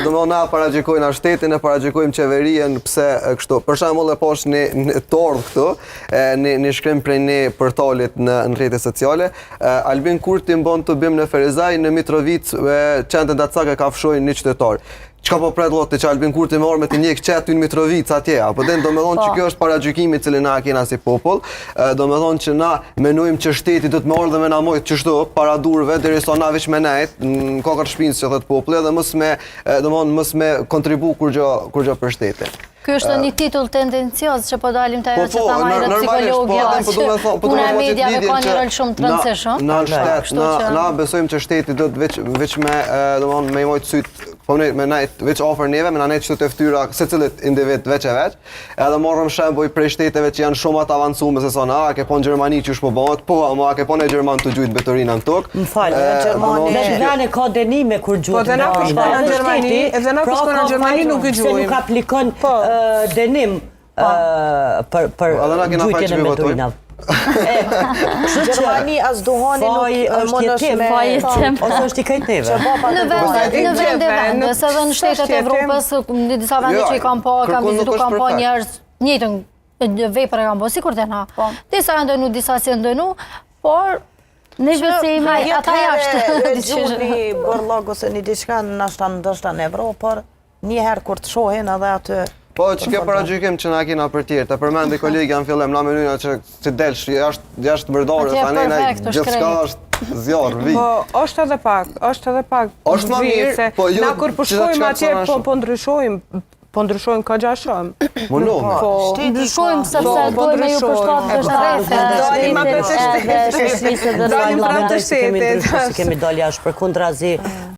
Do më na paragjikojnë shtetin, e paragjikojmë qeverien, pse kështu. Për shembull e posh në tordh këtu, në shkrim prej një portalit në rrjetet sociale, Albin Kurti mbon të bim në Ferizaj, në Mitrovic, qendën Dacaka ka fshojnë një qytetar. Çka po pret lotë që Albin Kurti më orë me të njek qetë në Mitrovic atje, apo do me thonë që kjo është paragjykimi cili na kena si popull, do me thonë që na menojmë që shteti do të më orë dhe me na mojtë qështu, para durve, derisa na veç me nejt, në kokër shpinës që thëtë populli, dhe mës me kontribu kur gjo për shteti. Ky është një titull tendencios që po dalim të ajo që ta majrë psikologja, që puna e mediave ka një rol shumë të rëndësishëm. Na besojmë që shteti do të veç me i mojtë sytë, me najt veç ofër neve, me na nejt qëtë të ftyra se cilit individ veç e veç, edhe morëm shembuj prej shteteve që janë shumë atë avancume se sonë, a ke po në Gjermani që shpo bëhet, po, a ke po në Gjerman të gjujtë betorina në tokë. Më falë, Gjermani ka denime kur gjujtë në Gjermani, nuk gjujtë. Denim për gjujtjen e metorinave. Gjermani as duhani nuk mund është me ose është i kajtneve. Në vende, se dhe në shtetet e Evropës, në disa vende që i kam vizitu kam pa njerëz njëtën vepër e kam po, si kur të na. Disa e ndënu, disa si ndënu, por në shbësimi ata jashtë. Gjuni bërlog ose një diçka ndoshta në Evropë, por njëherë kur të shohin edhe aty. Po, që kjo paragjykim që na kena për tjerë, të përmendi kolegi janë fillem, na menujna që delsh, jashtë mërdore, ta nejna gjithçka është zjarë, vi. Po, është edhe pak virë, se na kur përshkojmë atje, po ndryshojmë ka gjashëm. Ndryshojmë sepse dojmë ju përshtatë të shtrefe. Dalim për të shtetit. Kemi dalë jashtë për kundrazi